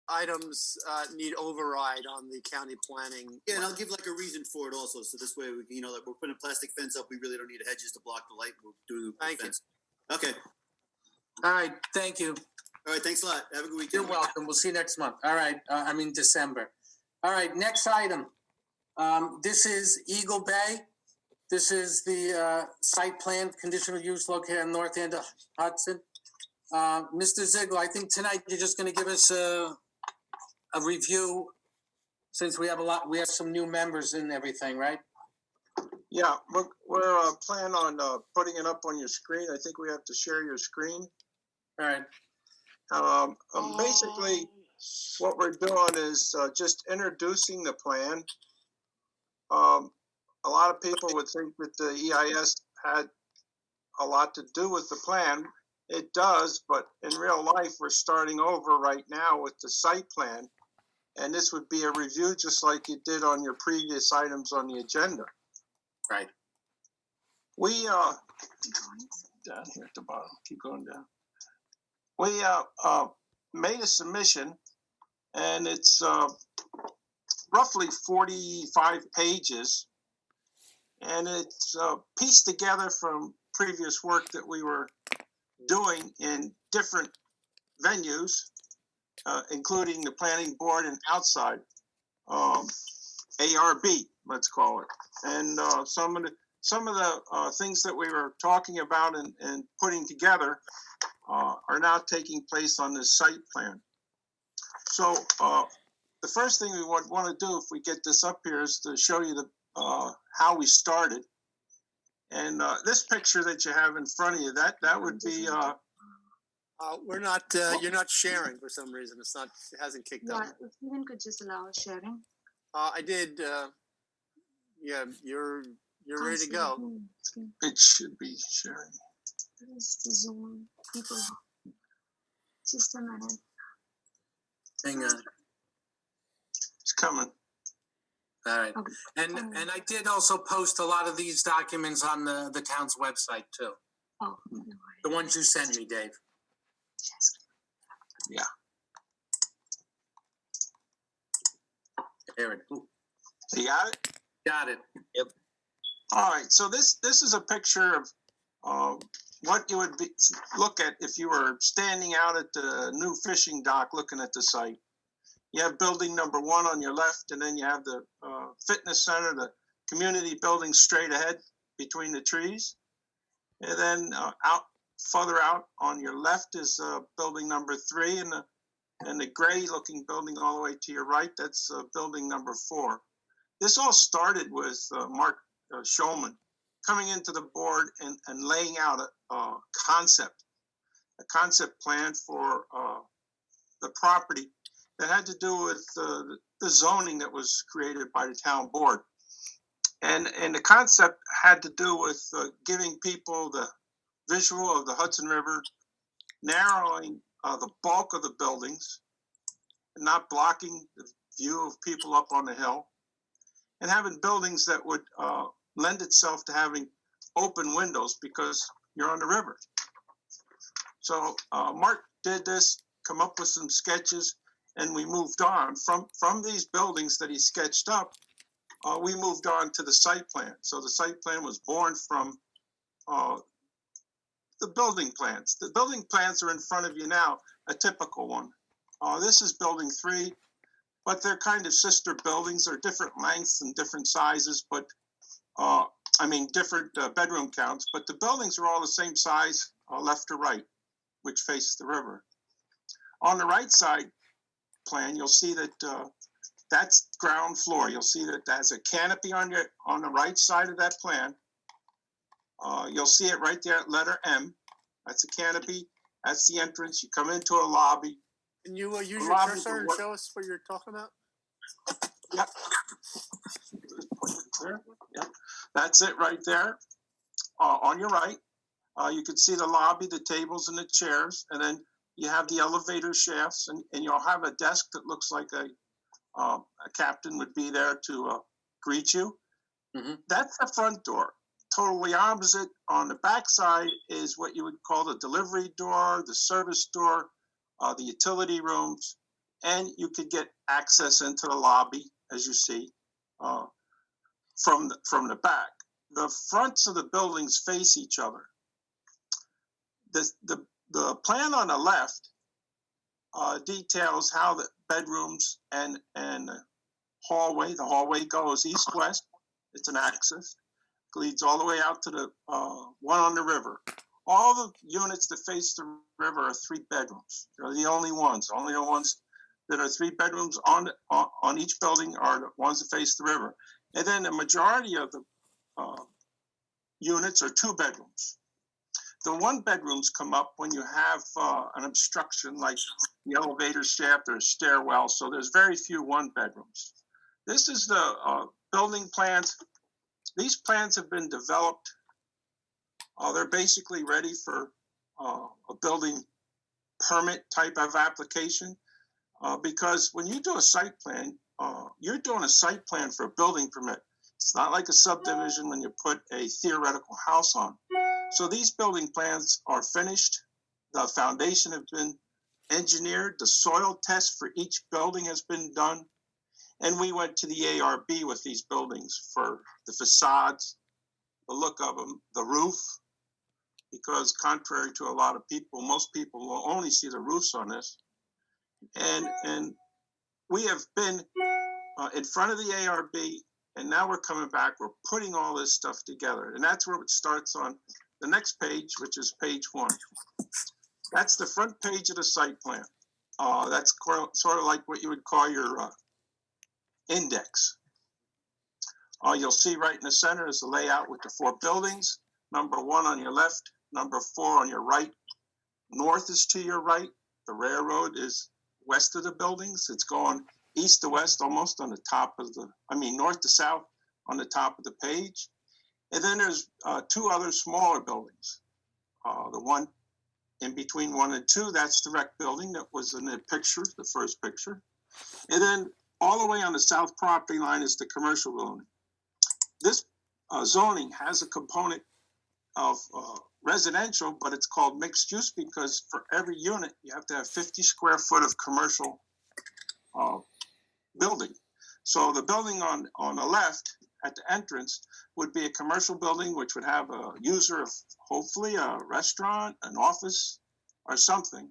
items need override on the county planning. Yeah, and I'll give like a reason for it also. So this way, we, you know, like we're putting a plastic fence up. We really don't need hedges to block the light. We're doing a Thank fence. Okay. All right, thank you. All right. Thanks a lot. Have a good weekend. You're welcome. We'll see you next month. All right, December. All right, next item. This is EagleBay. This is the site plan, conditional use located on north end of Hudson. Mr. Ziegler, I think tonight you're just going to give us a review, since we have some new members and everything, right? Yeah, we're planning on putting it up on your screen. I think we have to share your screen. All right. Basically, what we're doing is just introducing the plan. A lot of people would think that the EIS had a lot to do with the plan. It does, but in real life, we're starting over right now with the site plan. And this would be a review just like you did on your previous items on the agenda. Right. We, down here at the bottom, keep going down. We made a submission, and it's roughly 45 pages. And it's pieced together from previous work that we were doing in different venues, including the planning board and outside, ARB, let's call it. And some of the things that we were talking about and putting together are now taking place on this site plan. So the first thing we want to do, if we get this up here, is to show you the how we started. And this picture that you have in front of you, that would be. We're not. You're not sharing for some reason. It hasn't kicked off. Yeah, if Stephen could just allow sharing. I did. Yeah, you're ready to go. It should be sharing. What is the Zoom people? Just a minute. Hang on. It's coming. All right. Okay. And I did also post a lot of these documents on the town's website too. Oh, no worries. The ones you sent me, Dave. Yeah. There it is. You got it? Got it. Yep. All right. So this is a picture of what you would look at if you were standing out at the new fishing dock looking at the site. You have building number 1 on your left, and then you have the fitness center, the community building straight ahead between the trees. And then further out on your left is building number 3, and the gray looking building all the way to your right, that's building number 4. This all started with Mark Shulman coming into the board and laying out a concept plan for the property that had to do with the zoning that was created by the town board. And the concept had to do with giving people the visual of the Hudson River, narrowing the bulk of the buildings, and not blocking the view of people up on the hill, and having buildings that would lend itself to having open windows because you're on the river. So Mark did this, come up with some sketches, and we moved on from these buildings that he sketched up. We moved on to the site plan. So the site plan was born from the building plans. The building plans are in front of you now, a typical one. This is building 3, but they're kind of sister buildings. They're different lengths and different sizes, but different bedroom counts, but the buildings are all the same size, left to right, which faces the river. On the right side plan, you'll see that that's ground floor. You'll see that there's a canopy on the right side of that plan. You'll see it right there at letter M. That's a canopy. That's the entrance. You come into a lobby. Can you use your cursor and show us what you're talking about? Yep. Yep. That's it right there. On your right, you can see the lobby, the tables and the chairs, and then you have the elevator shafts, and you'll have a desk that looks like a captain would be there to greet you. Mm-hmm. That's the front door. Totally opposite on the back side is what you would call the delivery door, the service door, the utility rooms, and you could get access into the lobby, as you see, from the back. The fronts of the buildings face each other. The plan on the left details how the bedrooms and the hallway goes east-west. It's an axis, leads all the way out to the one on the river. All the units that face the river are 3 bedrooms. They're the only ones. Only the ones that are 3 bedrooms on each building are the ones that face the river. And then the majority of the units are 2 bedrooms. The 1 bedrooms come up when you have an obstruction like the elevator shaft or stairwell. So there's very few 1 bedrooms. This is the building plans. These plans have been developed. They're basically ready for a building permit type of application because when you do a site plan, you're doing a site plan for a building permit. It's not like a subdivision when you put a theoretical house on. So these building plans are finished. The foundation has been engineered. The soil test for each building has been done. And we went to the ARB with these buildings for the facades, the look of them, the roof, because contrary to a lot of people, most people will only see the roofs on this. And we have been in front of the ARB, and now we're coming back. We're putting all this stuff together. And that's where it starts on the next page, which is page 1. That's the front page of the site plan. That's sort of like what you would call your index. You'll see right in the center is the layout with the 4 buildings. Number 1 on your left, number 4 on your right. North is to your right. The railroad is west of the buildings. It's going east to west, almost on the top of north to south on the top of the page. And then there's 2 other smaller buildings. The one in between 1 and 2, that's the rec building that was in the picture, the first picture. And then all the way on the south property line is the commercial building. This zoning has a component of residential, but it's called mixed use because for every unit, you have to have 50 square foot of commercial building. So the building on the left at the entrance would be a commercial building, which would have a user of hopefully a restaurant, an office, or something.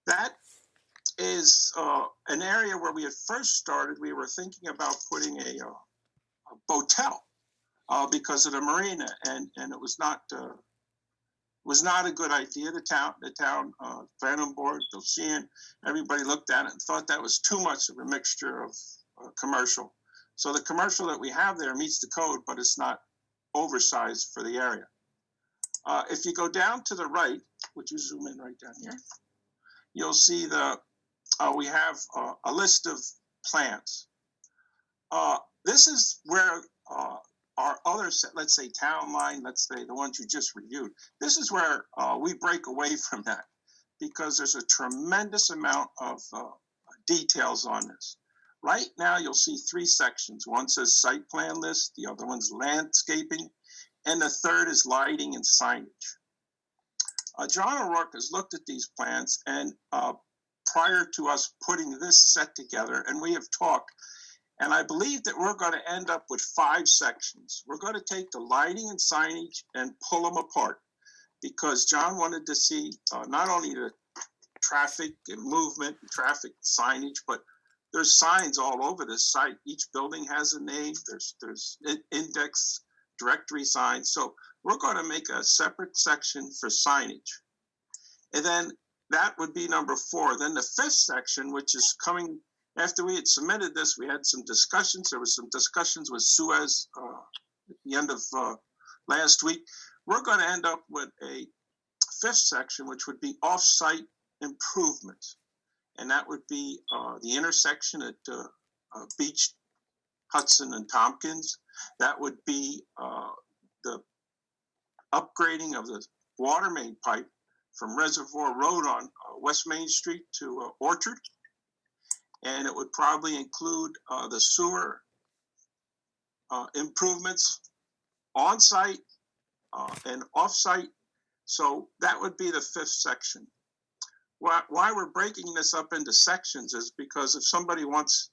That is an area where we had first started. We were thinking about putting a hotel because of the marina, and it was not a good idea. The town planning board, everybody looked at it and thought that was too much of a mixture of commercial. So the commercial that we have there meets the code, but it's not oversized for the area. If you go down to the right, would you zoom in right down here? You'll see we have a list of plans. This is where our other, let's say town line, let's say the ones you just reviewed, this is where we break away from that because there's a tremendous amount of details on this. Right now, you'll see 3 sections. One says site plan list, the other one's landscaping, and the third is lighting and signage. John O'Rourke has looked at these plans, and prior to us putting this set together, and we have talked, and I believe that we're going to end up with 5 sections. We're going to take the lighting and signage and pull them apart because John wanted to see not only the traffic and movement, and traffic signage, but there's signs all over this site. Each building has a name. There's index directory signs. So we're going to make a separate section for signage. And then that would be number 4. Then the 5th section, which is coming after we had submitted this, we had some discussions. There was some discussions with Suez at the end of last week. We're going to end up with a 5th section, which would be offsite improvements. And that would be the intersection at Beach, Hudson, and Tompkins. That would be the upgrading of the water main pipe from Reservoir Road on West Main Street to Orchard. And it would probably include the sewer improvements on site and off site. So that would be the 5th section. why we're breaking this up into sections is because if somebody wants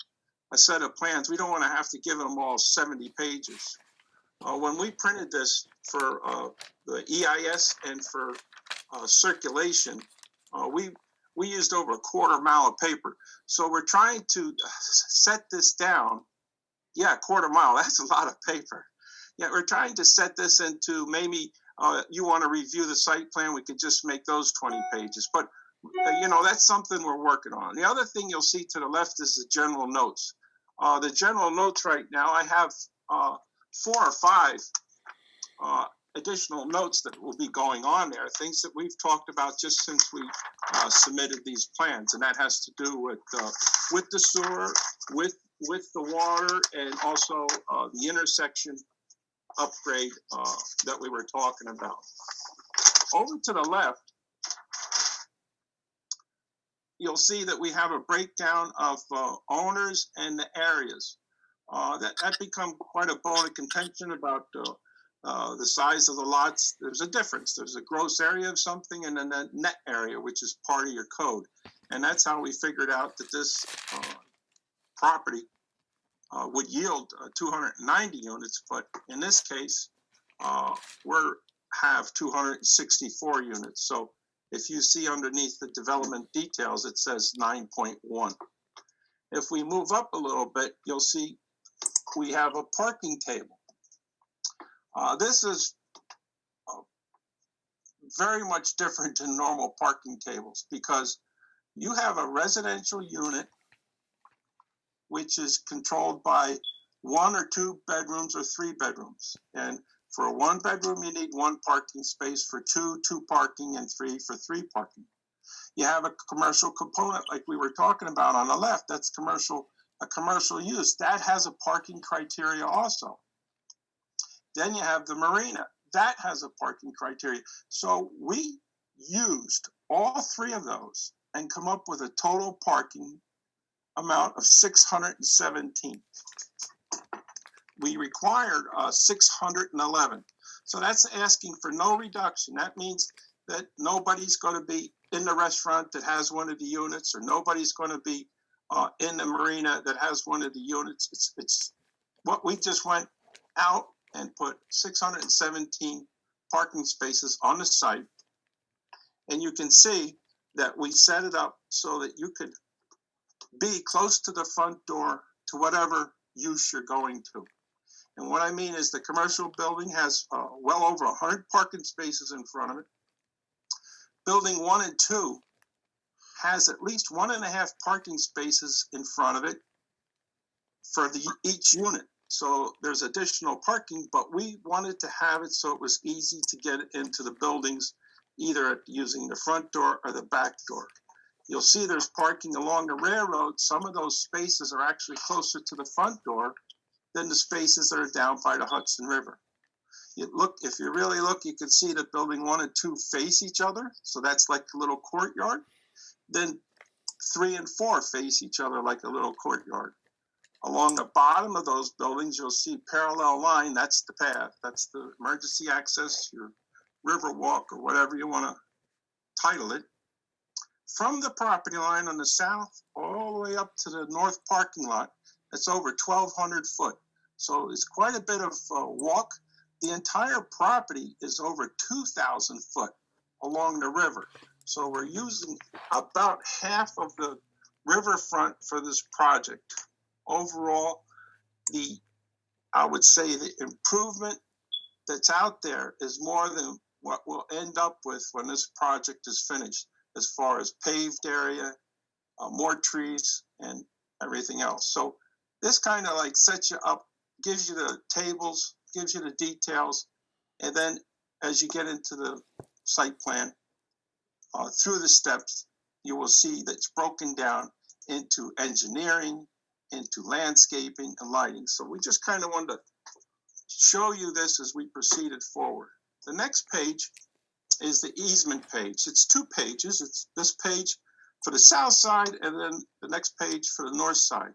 a set of plans, we don't want to have to give them all 70 pages. When we printed this for the EIS and for circulation, we used over a quarter mile of paper. So we're trying to set this down. Yeah, a quarter mile, that's a lot of paper. Yeah, we're trying to set this into maybe you want to review the site plan, we could just make those 20 pages. But, that's something we're working on. The other thing you'll see to the left is the general notes. The general notes right now, I have 4 or 5 additional notes that will be going on there, things that we've talked about just since we submitted these plans. And that has to do with the sewer, with the water, and also the intersection upgrade that we were talking about. Over to the left, you'll see that we have a breakdown of owners and the areas. That become quite a bone of contention about the size of the lots. There's a difference. There's a gross area of something and then a net area, which is part of your code. And that's how we figured out that this property would yield 290 units, but in this case, we have 264 units. So if you see underneath the development details, it says 9.1. If we move up a little bit, you'll see we have a parking table. This is very much different than normal parking tables because you have a residential unit which is controlled by 1 or 2 bedrooms or 3 bedrooms. And for a 1 bedroom, you need 1 parking space. For 2, 2 parking, and 3 for 3 parking. You have a commercial component like we were talking about on the left. That's a commercial use. That has a parking criteria also. Then you have the marina. That has a parking criteria. So we used all 3 of those and come up with a total parking amount of 617. We required 611. So that's asking for no reduction. That means that nobody's going to be in the restaurant that has one of the units, or nobody's going to be in the marina that has one of the units. It's what we just went out and put 617 parking spaces on the site. And you can see that we set it up so that you could be close to the front door to whatever use you're going to. And what I mean is the commercial building has well over 100 parking spaces in front of it. Building 1 and 2 has at least 1.5 parking spaces in front of it for each unit. So there's additional parking, but we wanted to have it so it was easy to get into the buildings, either using the front door or the back door. You'll see there's parking along the railroad. Some of those spaces are actually closer to the front door than the spaces that are down by the Hudson River. If you really look, you can see that building 1 and 2 face each other. So that's like a little courtyard. Then 3 and 4 face each other like a little courtyard. Along the bottom of those buildings, you'll see parallel line. That's the path. That's the emergency access, your river walk, or whatever you want to title it. From the property line on the south all the way up to the north parking lot, it's over 1,200 foot. So it's quite a bit of walk. The entire property is over 2,000 foot along the river. So we're using about half of the riverfront for this project. Overall, I would say the improvement that's out there is more than what we'll end up with when this project is finished, as far as paved area, more trees, and everything else. So this kind of like sets you up, gives you the tables, gives you the details, and then as you get into the site plan, through the steps, you will see that it's broken down into engineering, into landscaping and lighting. So we just kind of wanted to show you this as we proceeded forward. The next page is the easement page. It's 2 pages. It's this page for the south side and then the next page for the north side.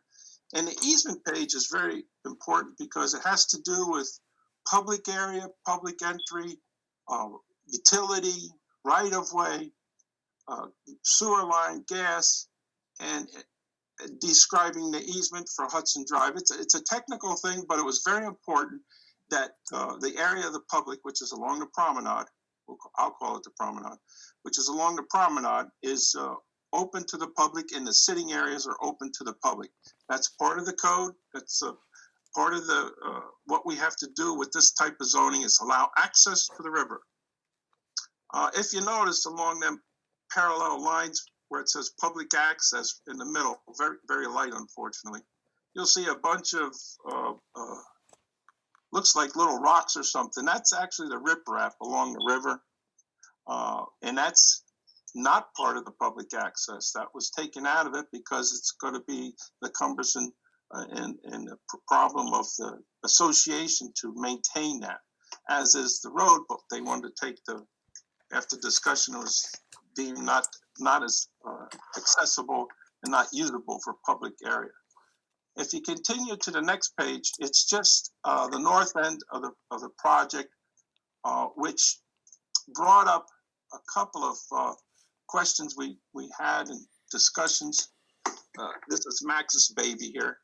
And the easement page is very important because it has to do with public area, public entry, utility, right-of-way, sewer line, gas, and describing the easement for Hudson Drive. It's a technical thing, but it was very important that the area of the public, which is along the promenade, I'll call it the promenade, which is along the promenade, is open to the public, and the sitting areas are open to the public. That's part of the code. That's part of the what we have to do with this type of zoning is allow access to the river. If you notice along them parallel lines where it says public access in the middle, very, very light, unfortunately, you'll see a bunch of, looks like little rocks or something. That's actually the riprap along the river. And that's not part of the public access. That was taken out of it because it's going to be the cumbersome and the problem of the association to maintain that, as is the road, but they wanted to take after discussion, it was deemed not as accessible and not usable for public area. If you continue to the next page, it's just the north end of the project, which brought up a couple of questions we had and discussions. This is Max's baby here.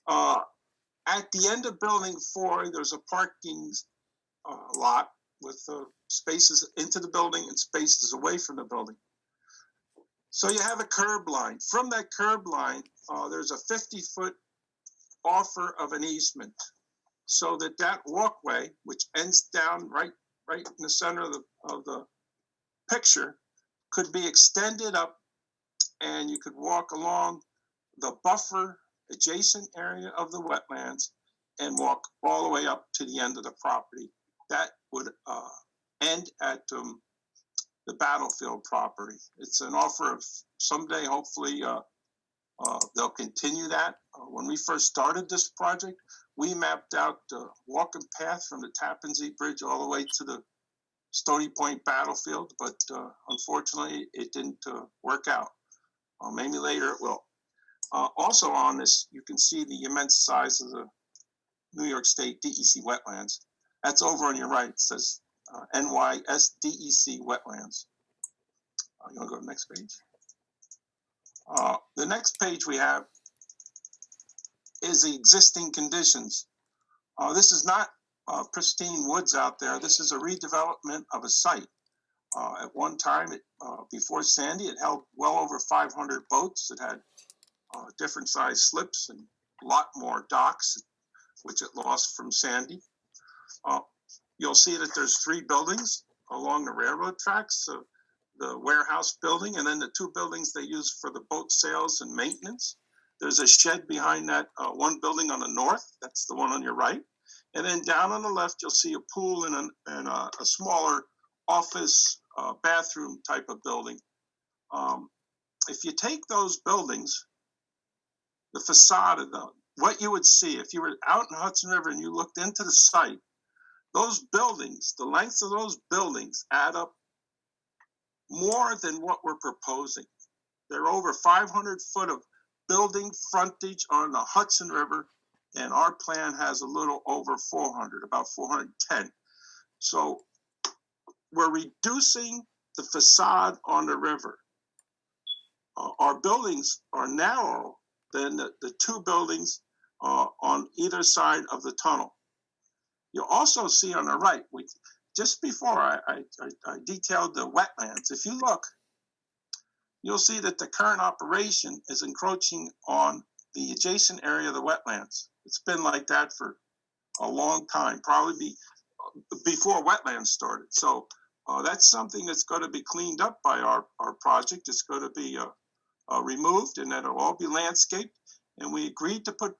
At the end of building 4, there's a parking lot with spaces into the building and spaces away from the building. So you have a curb line. From that curb line, there's a 50-foot offer of an easement, so that walkway, which ends down right in the center of the picture, could be extended up, and you could walk along the buffer adjacent area of the wetlands and walk all the way up to the end of the property. That would end at the Battlefield property. It's an offer of someday, hopefully, they'll continue that. When we first started this project, we mapped out the walking path from the Tappan Zee Bridge all the way to the Stony Point Battlefield, but unfortunately, it didn't work out. Maybe later it will. Also on this, you can see the immense size of the New York State DEC wetlands. That's over on your right. It says NYSDEC wetlands. You want to go to the next page? The next page we have is the existing conditions. This is not pristine woods out there. This is a redevelopment of a site. At one time, before Sandy, it held well over 500 boats. It had different size slips and a lot more docks, which it lost from Sandy. You'll see that there's 3 buildings along the railroad tracks, the warehouse building, and then the 2 buildings they use for the boat sales and maintenance. There's a shed behind that one building on the north. That's the one on your right. And then down on the left, you'll see a pool and a smaller office bathroom type of building. If you take those buildings, the facade of them, what you would see if you were out in Hudson River and you looked into the site, those buildings, the length of those buildings add up more than what we're proposing. They're over 500 foot of building frontage on the Hudson River, and our plan has a little over 400, about 410. So we're reducing the facade on the river. Our buildings are narrower than the 2 buildings on either side of the tunnel. You'll also see on the right, just before I detailed the wetlands, if you look, you'll see that the current operation is encroaching on the adjacent area of the wetlands. It's been like that for a long time, probably before wetlands started. So that's something that's going to be cleaned up by our project. It's going to be removed, and that'll all be landscaped. And we agreed to put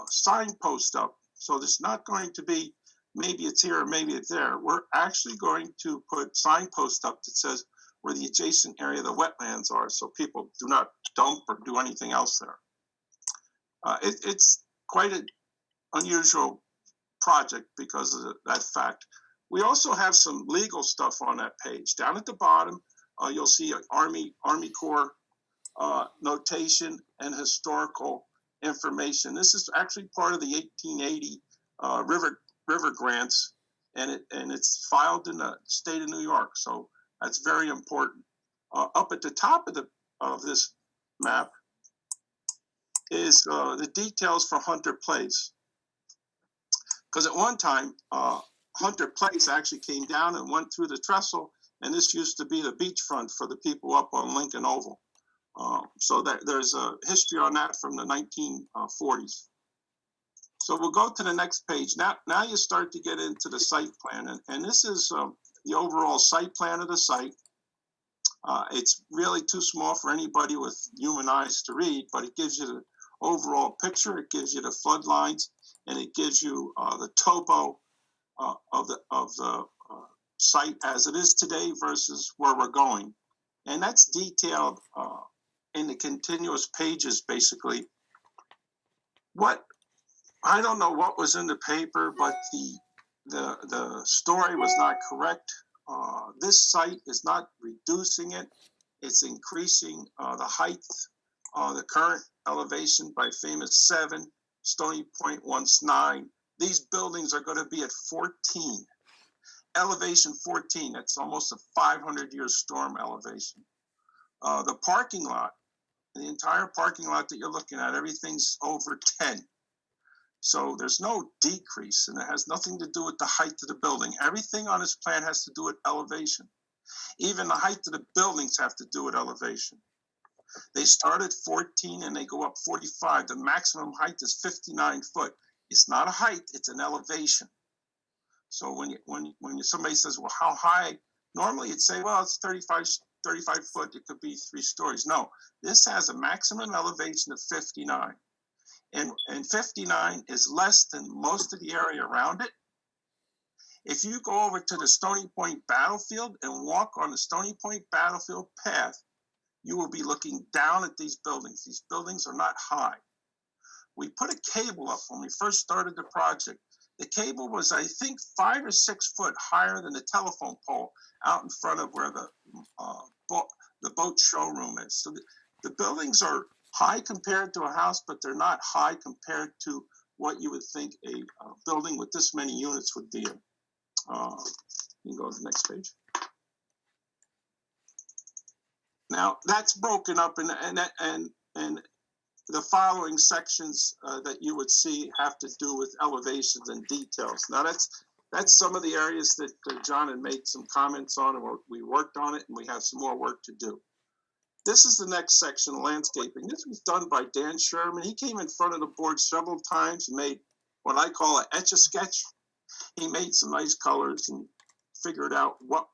signposts up. So there's not going to be, maybe it's here or maybe it's there. We're actually going to put signposts up that says where the adjacent area of the wetlands are, so people do not dump or do anything else there. It's quite an unusual project because of that fact. We also have some legal stuff on that page. Down at the bottom, you'll see Army Corps notation and historical information. This is actually part of the 1880 river grants, and it's filed in the state of New York. So that's very important. Up at the top of this map is the details for Hunter Place. Because at one time, Hunter Place actually came down and went through the trestle, and this used to be the beachfront for the people up on Lincoln Oval. So there's a history on that from the 1940s. So we'll go to the next page. Now you start to get into the site plan, and this is the overall site plan of the site. It's really too small for anybody with human eyes to read, but it gives you the overall picture. It gives you the flood lines, and it gives you the topo of the site as it is today versus where we're going. And that's detailed in the continuous pages, basically. I don't know what was in the paper, but the story was not correct. This site is not reducing it. It's increasing the height, the current elevation by famous 7, Stony Point once 9. These buildings are going to be at 14. Elevation 14, that's almost a 500-year storm elevation. The parking lot, the entire parking lot that you're looking at, everything's over 10. So there's no decrease, and it has nothing to do with the height of the building. Everything on this plan has to do with elevation. Even the height of the buildings have to do with elevation. They start at 14 and they go up 45. The maximum height is 59 foot. It's not a height, it's an elevation. So when somebody says, well, how high? Normally you'd say, well, it's 35 foot, it could be 3 stories. No, this has a maximum elevation of 59. And 59 is less than most of the area around it. If you go over to the Stony Point battlefield and walk on the Stony Point battlefield path, you will be looking down at these buildings. These buildings are not high. We put a cable up when we first started the project. The cable was, I think, 5 or 6 foot higher than the telephone pole out in front of where the boat showroom is. So the buildings are high compared to a house, but they're not high compared to what you would think a building with this many units would be in. You can go to the next page. Now that's broken up, and the following sections that you would see have to do with elevations and details. Now that's some of the areas that John had made some comments on, and we worked on it, and we have some more work to do. This is the next section, landscaping. This was done by Dan Sherman. He came in front of the board several times and made what I call an etch-a-sketch. He made some nice colors and figured out what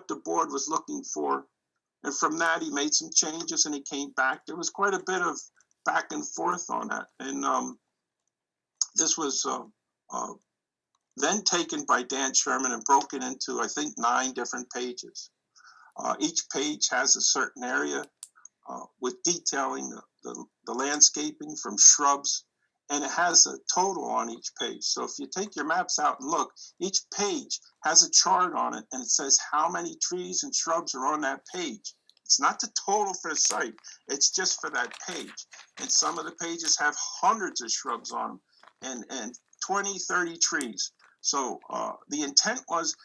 the board was looking for. And from that, he made some changes and he came back. There was quite a bit of back and forth on that. And this was then taken by Dan Sherman and broken into, I think, 9 different pages. Each page has a certain area with detailing the landscaping from shrubs, and it has a total on each page. So if you take your maps out and look, each page has a chart on it, and it says how many trees and shrubs are on that page. It's not the total for the site, it's just for that page. And some of the pages have hundreds of shrubs on them and 20, 30 trees. So the intent was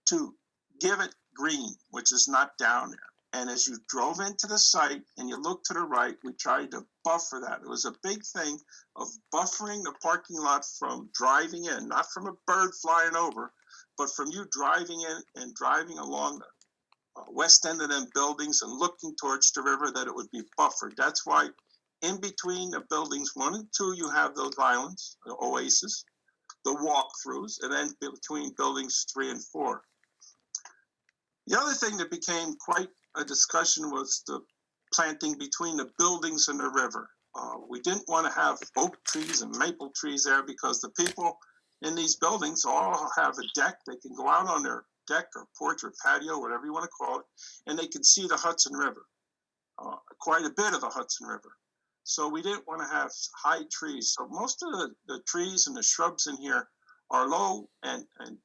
to give it green, which is not down there. And as you drove into the site and you look to the right, we tried to buffer that. It was a big thing of buffering the parking lot from driving in, not from a bird flying over, but from you driving in and driving along the west end of them buildings and looking towards the river, that it would be buffered. That's why in between the buildings 1 and 2, you have those islands, the oasis, the walkthroughs, and then between buildings 3 and 4. The other thing that became quite a discussion was the planting between the buildings and the river. We didn't want to have oak trees and maple trees there because the people in these buildings all have a deck. They can go out on their deck or porch or patio, whatever you want to call it, and they can see the Hudson River, quite a bit of the Hudson River. So we didn't want to have high trees. So most of the trees and the shrubs in here are low and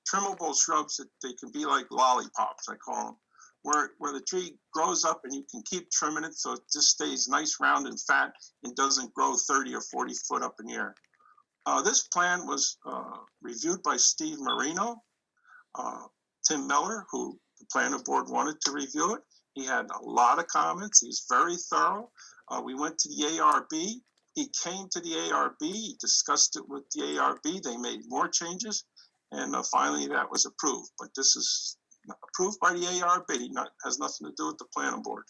trimmable shrubs that they can be like lollipops, I call them, where the tree grows up and you can keep trimming it so it just stays nice, round, and fat and doesn't grow 30 or 40 foot up in the air. This plan was reviewed by Steve Marino, Tim Miller, who the planning board wanted to review it, He had a lot of comments. He was very thorough. We went to the ARB. He came to the ARB. He discussed it with the ARB. They made more changes, and finally that was approved. But this is approved by the ARB. Has nothing to do with the planning board.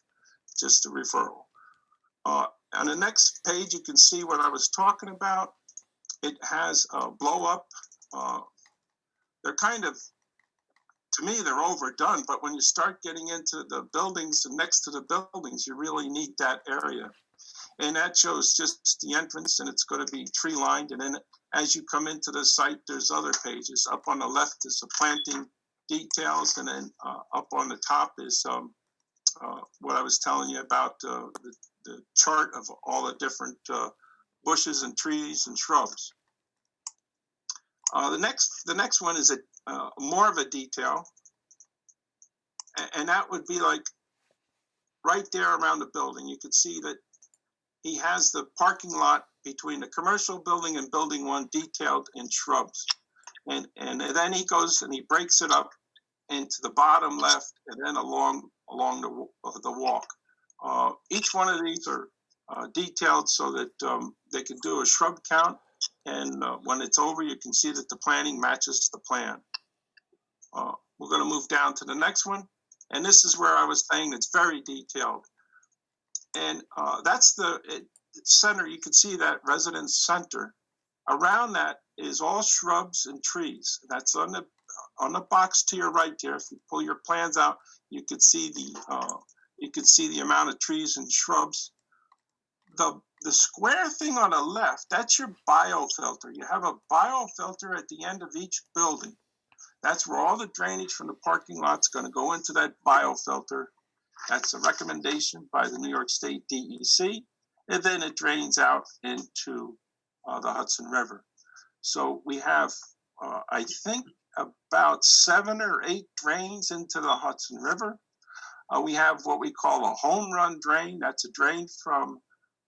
Just a referral. On the next page, you can see what I was talking about. It has a blow up. They're kind of, to me, they're overdone. But when you start getting into the buildings and next to the buildings, you really need that area. And that shows just the entrance, and it's going to be tree lined. And then as you come into the site, there's other pages. Up on the left is the planting details, and then up on the top is what I was telling you about the chart of all the different bushes and trees and shrubs. The next one is more of a detail, and that would be like right there around the building. You could see that he has the parking lot between the commercial building and building 1 detailed in shrubs, and then he goes and he breaks it up into the bottom left and then along the walk. Each one of these are detailed so that they can do a shrub count, and when it's over, you can see that the planting matches the plan. We're going to move down to the next one, and this is where I was saying it's very detailed. And that's the center. You can see that residence center. Around that is all shrubs and trees. That's on the box to your right there. If you pull your plans out, you could see the amount of trees and shrubs. The square thing on the left, that's your biofilter. You have a biofilter at the end of each building. That's where all the drainage from the parking lot's going to go into that biofilter. That's a recommendation by the New York State DEC, and then it drains out into the Hudson River. So we have, I think, about 7 or 8 drains into the Hudson River. We have what we call a home run drain. That's a drain from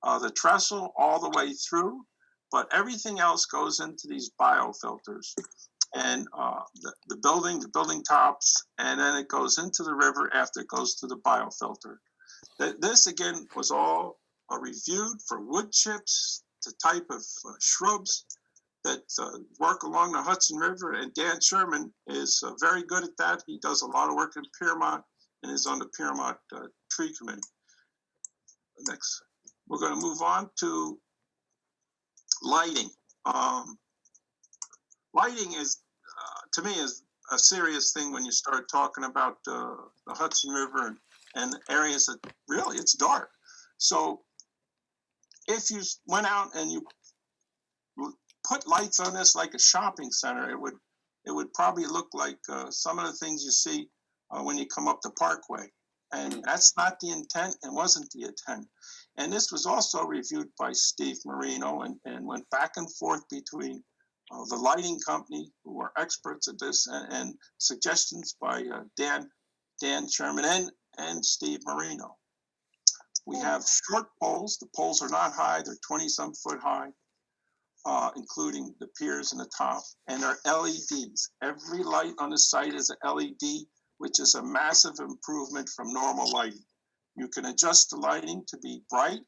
the trestle all the way through, but everything else goes into these biofilters. And the building tops, and then it goes into the river after it goes through the biofilter. This, again, was all reviewed for wood chips, the type of shrubs that work along the Hudson River. And Dan Sherman is very good at that. He does a lot of work in Piermont and is on the Piermont Tree Committee. Next, we're going to move on to lighting. Lighting is, to me, is a serious thing when you start talking about the Hudson River and areas that really it's dark. So if you went out and you put lights on this like a shopping center, it would probably look like some of the things you see when you come up the Parkway. And that's not the intent and wasn't the intent. And this was also reviewed by Steve Marino and went back and forth between the lighting company, who are experts at this, and suggestions by Dan Sherman and Steve Marino. We have short poles. The poles are not high. They're 20-some foot high, including the piers and the top. And they're LEDs. Every light on the site is an LED, which is a massive improvement from normal lighting. You can adjust the lighting to be bright.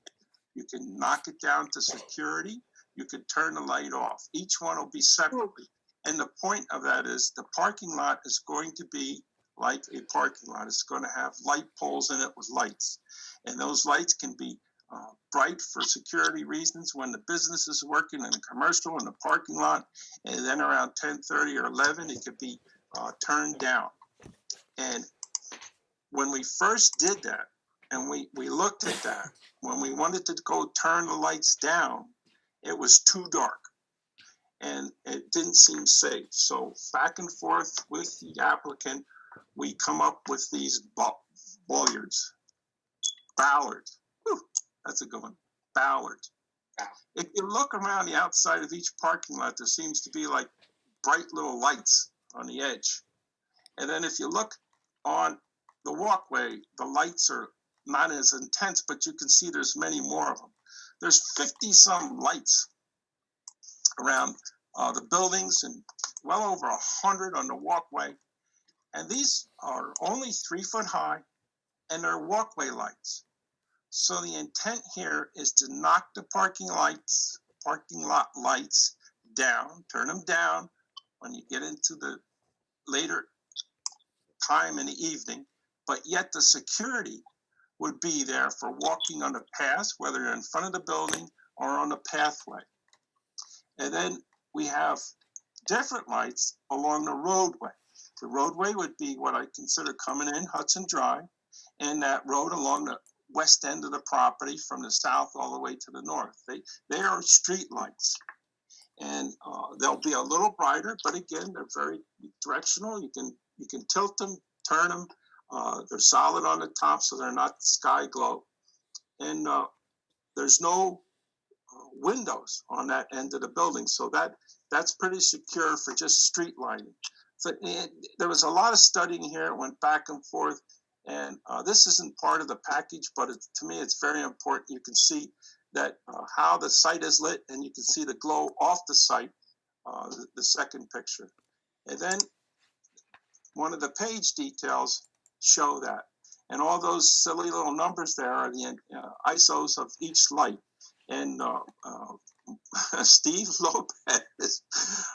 You can knock it down to security. You could turn the light off. Each one will be separately. And the point of that is the parking lot is going to be like a parking lot. It's going to have light poles in it with lights. And those lights can be bright for security reasons when the business is working in a commercial in the parking lot. And then around 10:30 or 11, it could be turned down. And when we first did that, and we looked at that, when we wanted to go turn the lights down, it was too dark and it didn't seem safe. So back and forth with the applicant, we come up with these bollards. Ballards. Whew, that's a good one. Ballards. If you look around the outside of each parking lot, there seems to be like bright little lights on the edge. And then if you look on the walkway, the lights are not as intense, but you can see there's many more of them. There's 50-some lights around the buildings and well over 100 on the walkway. And these are only 3 foot high and there are walkway lights. So the intent here is to knock the parking lot lights down, turn them down when you get into the later time in the evening, but yet the security would be there for walking on the path, whether you're in front of the building or on the pathway. And then we have different lights along the roadway. The roadway would be what I consider coming in Hudson Drive, and that road along the west end of the property from the south all the way to the north. They are street lights, and they'll be a little brighter, but again, they're very directional. You can tilt them, turn them. They're solid on the top, so they're not sky glow. And there's no windows on that end of the building, so that's pretty secure for just street lighting. So there was a lot of studying here. It went back and forth, and this isn't part of the package, but to me, it's very important. You can see that how the site is lit, and you can see the glow off the site, the second picture. And then one of the page details show that. And all those silly little numbers there are the ISOs of each light. And Steve Lopez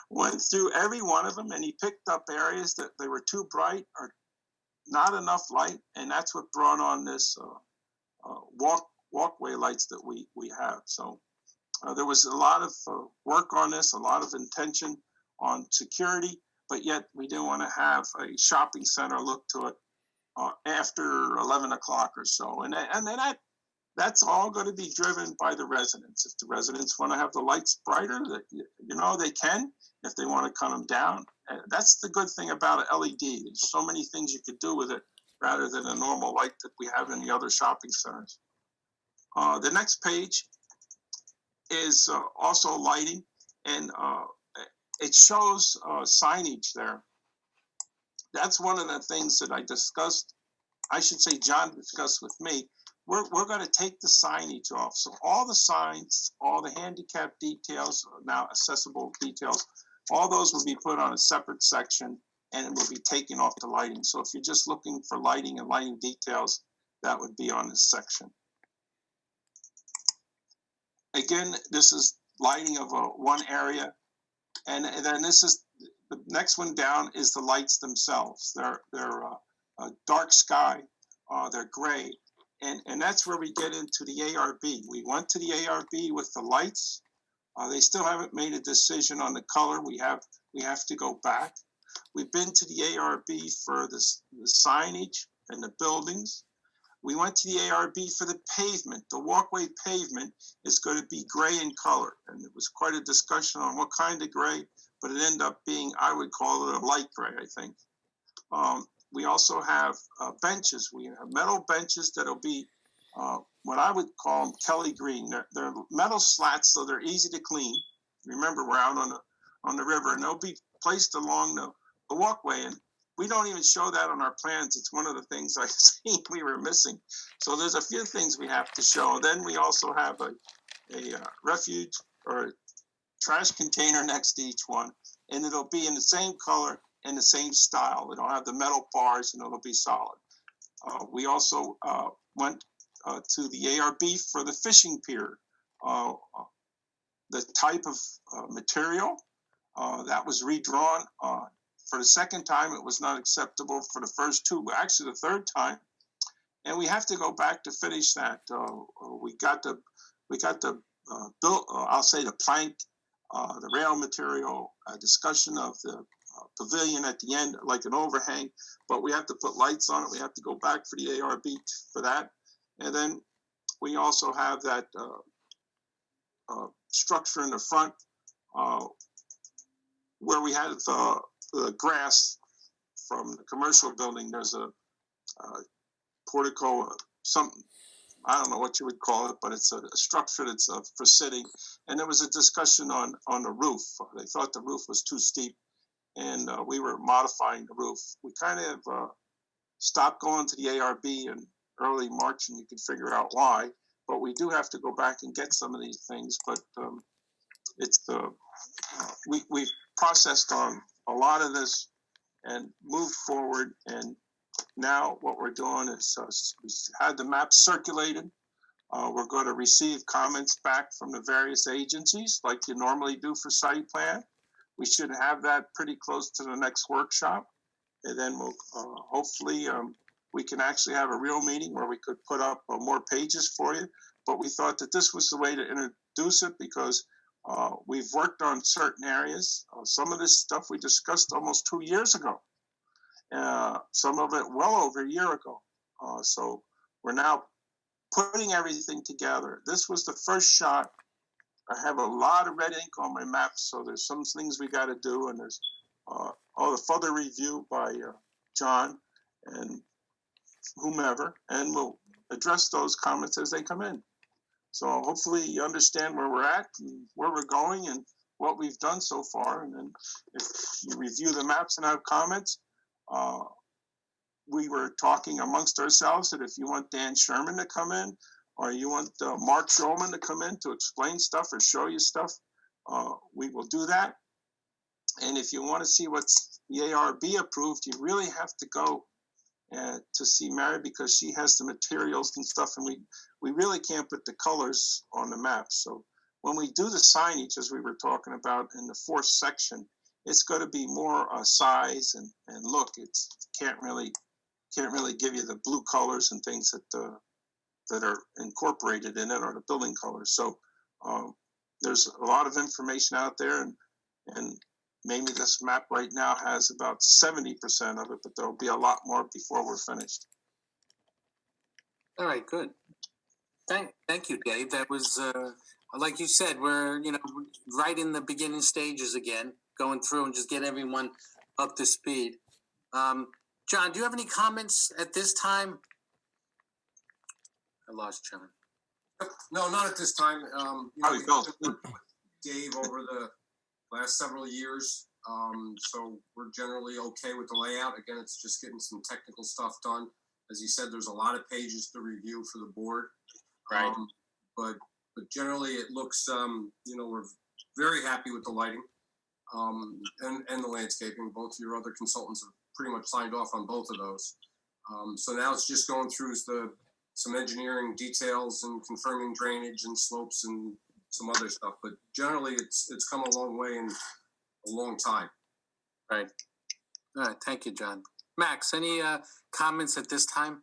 went through every one of them, and he picked up areas that they were too bright or not enough light, and that's what brought on this walkway lights that we have. So there was a lot of work on this, a lot of intention on security, but yet we didn't want to have a shopping center look to it after 11 o'clock or so. And then that's all going to be driven by the residents. If the residents want to have the lights brighter, they can. If they want to cut them down, that's the good thing about an LED. There's so many things you could do with it rather than a normal light that we have in the other shopping centers. The next page is also lighting, and it shows signage there. That's one of the things that I should say John discussed with me. We're going to take the signage off. So all the signs, all the handicap details, now accessible details, all those will be put on a separate section, and it will be taken off the lighting. So if you're just looking for lighting and lighting details, that would be on this section. Again, this is lighting of one area. And then this is the next one down is the lights themselves. They're dark sky, they're gray. And that's where we get into the ARB. We went to the ARB with the lights. They still haven't made a decision on the color. We have to go back. We've been to the ARB for the signage and the buildings. We went to the ARB for the pavement. The walkway pavement is going to be gray in color. And there was quite a discussion on what kind of gray, but it ended up being, I would call it a light gray, I think. We also have benches. We have metal benches that'll be what I would call them Kelly green. They're metal slats, so they're easy to clean. Remember, we're out on the river, and they'll be placed along the walkway. And we don't even show that on our plans. It's one of the things I seen we were missing. So there's a few things we have to show. Then we also have a refuge or a trash container next to each one, and it'll be in the same color and the same style. It'll have the metal bars, and it'll be solid. We also went to the ARB for the fishing pier. The type of material that was redrawn. For the second time, it was not acceptable. For the first two, actually the third time, and we have to go back to finish that. We got the built. I'll say the plank, the rail material, discussion of the pavilion at the end, like an overhang. But we have to put lights on it. We have to go back for the ARB for that, and then we also have that structure in the front where we had the grass from the commercial building. There's a portico, something, I don't know what you would call it, but it's a structure that's for sitting. And there was a discussion on the roof. They thought the roof was too steep, and we were modifying the roof. We kind of stopped going to the ARB in early March, and you can figure out why. But we do have to go back and get some of these things. But we processed on a lot of this and moved forward, and Now what we're doing is we had the map circulated. We're going to receive comments back from the various agencies like you normally do for site plan. We should have that pretty close to the next workshop. And then we'll hopefully we can actually have a real meeting where we could put up more pages for you. But we thought that this was the way to introduce it because we've worked on certain areas. Some of this stuff we discussed almost 2 years ago. Some of it well over a year ago. So we're now putting everything together. This was the first shot. I have a lot of red ink on my map, so there's some things we got to do, and there's all the further review by John and whomever, and we'll address those comments as they come in. So hopefully you understand where we're at and where we're going and what we've done so far. And then if you review the maps and have comments, we were talking amongst ourselves that if you want Dan Sherman to come in or you want Mark Shulman to come in to explain stuff or show you stuff, we will do that. And if you want to see what's the ARB approved, you really have to go to see Mary because she has the materials and stuff, and we really can't put the colors on the map. So when we do the signage, as we were talking about in the fourth section, it's going to be more size and look. It's can't really give you the blue colors and things that are incorporated in it or the building colors. So there's a lot of information out there, and maybe this map right now has about 70% of it, but there'll be a lot more before we're finished. All right, good. Thank you, Dave. That was, like you said, we're, right in the beginning stages again, going through and just get everyone up to speed. John, do you have any comments at this time? I lost John. No, not at this time. Probably felt with Dave over the last several years. So we're generally okay with the layout. Again, it's just getting some technical stuff done. As you said, there's a lot of pages to review for the board. Right. But generally it looks, we're very happy with the lighting and the landscaping. Both your other consultants have pretty much signed off on both of those. So now it's just going through some engineering details and confirming drainage and slopes and some other stuff. But generally it's come a long way in a long time. Right. All right. Thank you, John. Max, any comments at this time?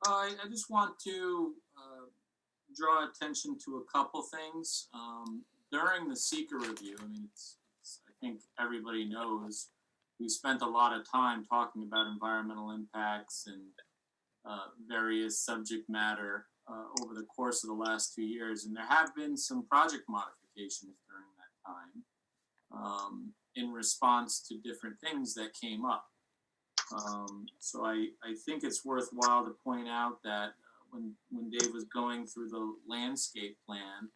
I just want to draw attention to a couple things. During the seeker review, I think everybody knows, we spent a lot of time talking about environmental impacts and various subject matter over the course of the last 2 years. And there have been some project modifications during that time in response to different things that came up. So I think it's worthwhile to point out that when Dave was going through the landscape plan,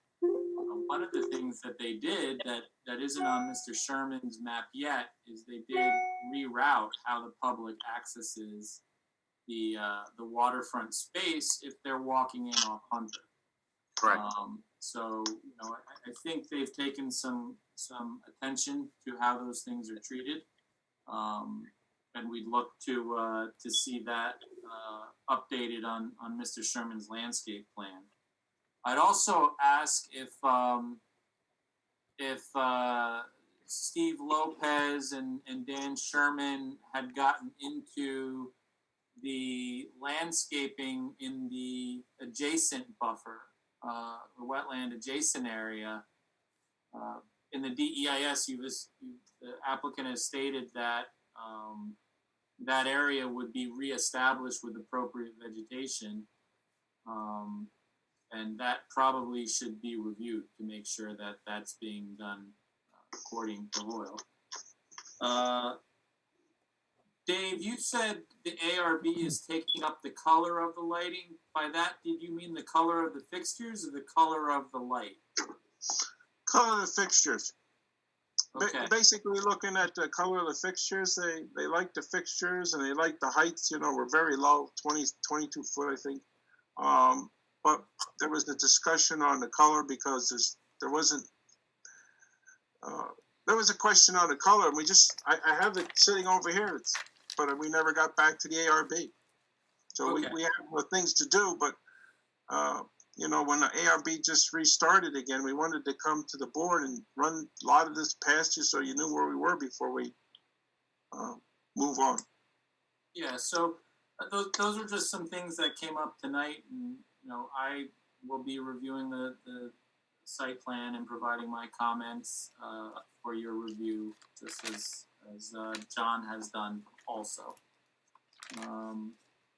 one of the things that they did that isn't on Mr. Sherman's map yet is they did reroute how the public accesses the waterfront space if they're walking in off Hunter. Correct. So I think they've taken some attention to how those things are treated. And we'd look to see that updated on Mr. Sherman's landscape plan. I'd also ask if Steve Lopez and Dan Sherman had gotten into the landscaping in the adjacent buffer, the wetland adjacent area. In the DEIS, the applicant has stated that that area would be reestablished with appropriate vegetation, and that probably should be reviewed to make sure that that's being done according to Royal. Dave, you said the ARB is taking up the color of the lighting. By that, did you mean the color of the fixtures or the color of the light? color of the fixtures. Okay. Basically looking at the color of the fixtures, they like the fixtures and they like the heights, we're very low, 22 foot, I think. But there was a discussion on the color because there was a question on the color, and I have it sitting over here. but we never got back to the ARB. So Okay. we have more things to do, but, you know, when the ARB just restarted again, we wanted to come to the board and run a lot of this past you so you knew where we were before we move on. Yeah, so those are just some things that came up tonight, and you know, I will be reviewing the site plan and providing my comments for your review, just as John has done also.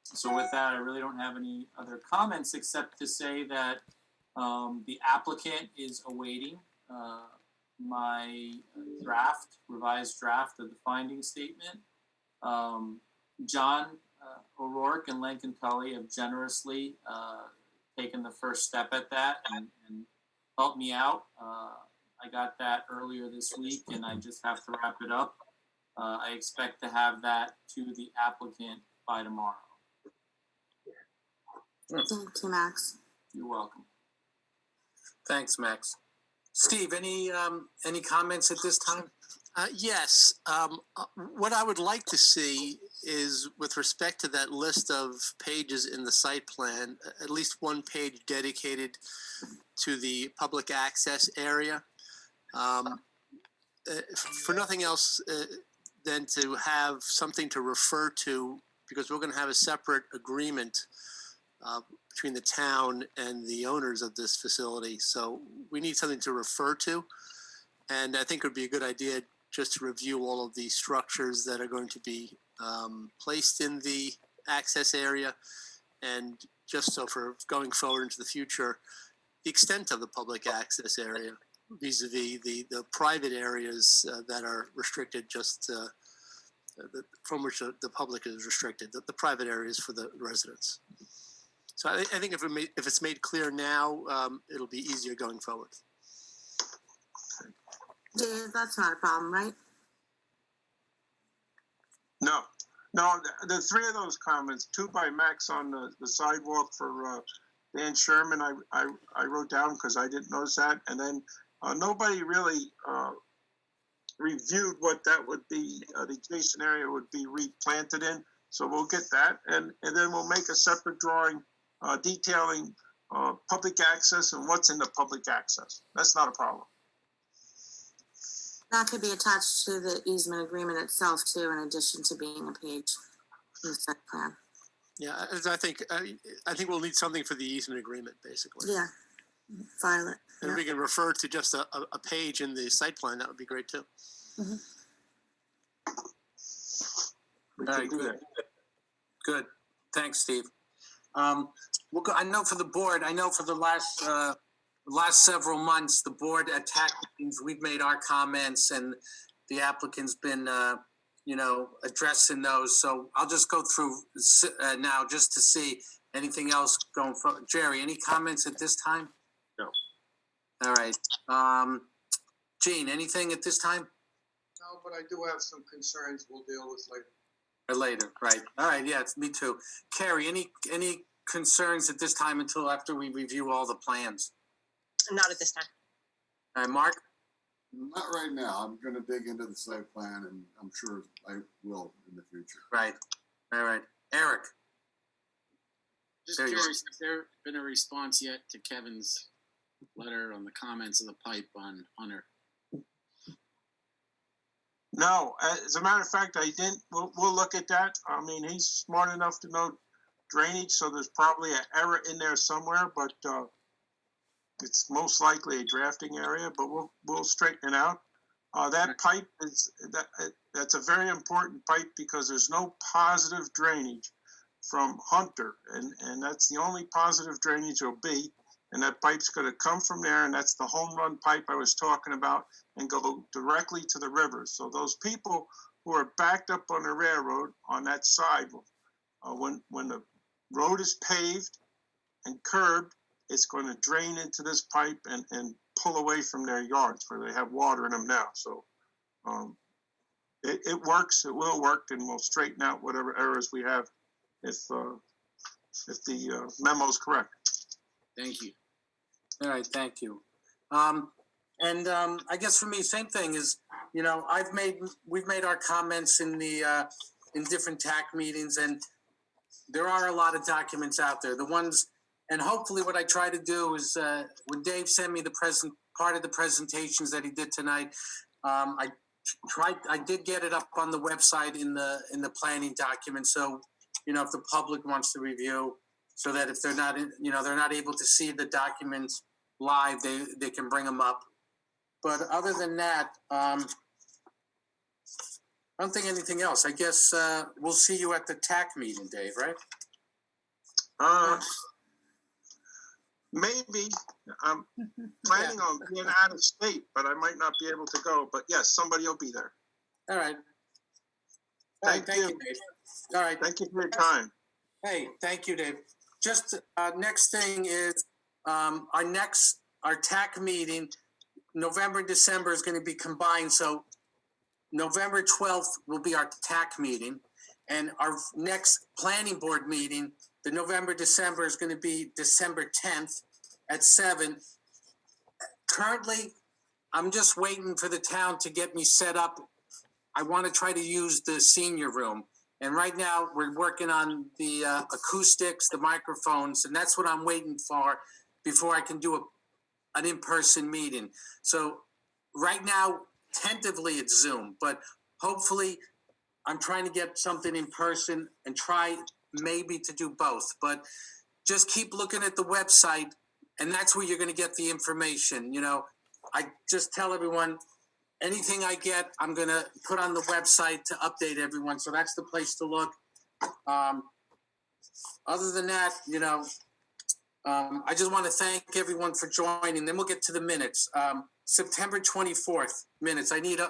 So with that, I really don't have any other comments except to say that the applicant is awaiting my revised draft of the finding statement. John O'Rourke and Lincoln Tully have generously taken the first step at that and helped me out. I got that earlier this week, and I just have to wrap it up. I expect to have that to the applicant by tomorrow. Thank you, Max. You're welcome. Thanks, Max. Steve, any comments at this time? Yes. What I would like to see is, with respect to that list of pages in the site plan, at least one page dedicated to the public access area. For nothing else than to have something to refer to, because we're going to have a separate agreement between the town and the owners of this facility. So we need something to refer to. And I think it would be a good idea just to review all of the structures that are going to be placed in the access area. And just so for going forward into the future, the extent of the public access area vis-a-vis the private areas that are restricted, just from which the public is restricted, the private areas for the residents. So I think if it's made clear now, it'll be easier going forward. Dave, that's not a problem, right? No, the three of those comments, two by Max on the sidewalk for Dan Sherman, I wrote down because I didn't notice that. And then nobody really reviewed what that would be, the adjacent area would be replanted in. So we'll get that. And then we'll make a separate drawing detailing public access and what's in the public access. That's not a problem. That could be attached to the easement agreement itself too, in addition to being a page in the site plan. Yeah, I think we'll need something for the easement agreement, basically. Yeah, file it. And if we can refer to just a page in the site plan, that would be great too. Mm-hmm. We All can right, do good. that. Good. Thanks, Steve. I know for the board, I know for the last several months, the board attacked things. We've made our comments, and the applicant's been, addressing those. So I'll just go through now just to see anything else going forward. Jerry, any comments at this time? No. All right. Gene, anything at this time? No, but I do have some concerns we'll deal with later. Or later, right? All right, yeah, it's me too. Carrie, any concerns at this time until after we review all the plans? Not at this time. All right, Mark? Not right now. I'm gonna dig into the site plan, and I'm sure I will in the future. Right. All right. Eric? Just There you curious, has there been a response yet to Kevin's letter on the comments of the pipe on Hunter? No, as a matter of fact, I didn't. We'll look at that. I mean, he's smart enough to know drainage, so there's probably an error in there somewhere, but it's most likely a drafting area. But we'll straighten it out. That pipe that's a very important pipe because there's no positive drainage from Hunter, and that's the only positive drainage will be. And that pipe's going to come from there, and that's the home run pipe I was talking about, and go directly to the river. So those people who are backed up on the railroad on that side, when the road is paved and curbed, it's going to drain into this pipe and pull away from their yards where they have water in them now. So it works, it will work, and we'll straighten out whatever errors we have if the memo is correct. Thank you. All right, thank you. I guess for me, same thing is, we've made our comments in the in different TAC meetings, and there are a lot of documents out there. The ones, and hopefully what I try to do is, when Dave sent me part of the presentations that he did tonight, I did get it up on the website in the planning document. So, if the public wants to review, so that if they're not, they're not able to see the documents live, they can bring them up. But other than that, I don't think anything else. I guess we'll see you at the TAC meeting, Dave, right? Maybe. I'm planning on being out of state, but I might not be able to go. But yes, somebody will be there. All right. Thank you. Dave. All right. Thank you for your time. Hey, thank you, Dave. Just next thing is our TAC meeting, November, December is going to be combined. So November 12th will be our TAC meeting, and our next planning board meeting, the November, December is going to be December 10th at 7. Currently, I'm just waiting for the town to get me set up. I want to try to use the senior room. And right now we're working on the acoustics, the microphones, and that's what I'm waiting for before I can do an in-person meeting. So right now, tentatively it's Zoom, but hopefully I'm trying to get something in person and try maybe to do both. But just keep looking at the website, and that's where you're going to get the information. I just tell everyone, anything I get, I'm going to put on the website to update everyone. So that's the place to look. Other than that, I just want to thank everyone for joining. Then we'll get to the minutes. September 24th minutes. I need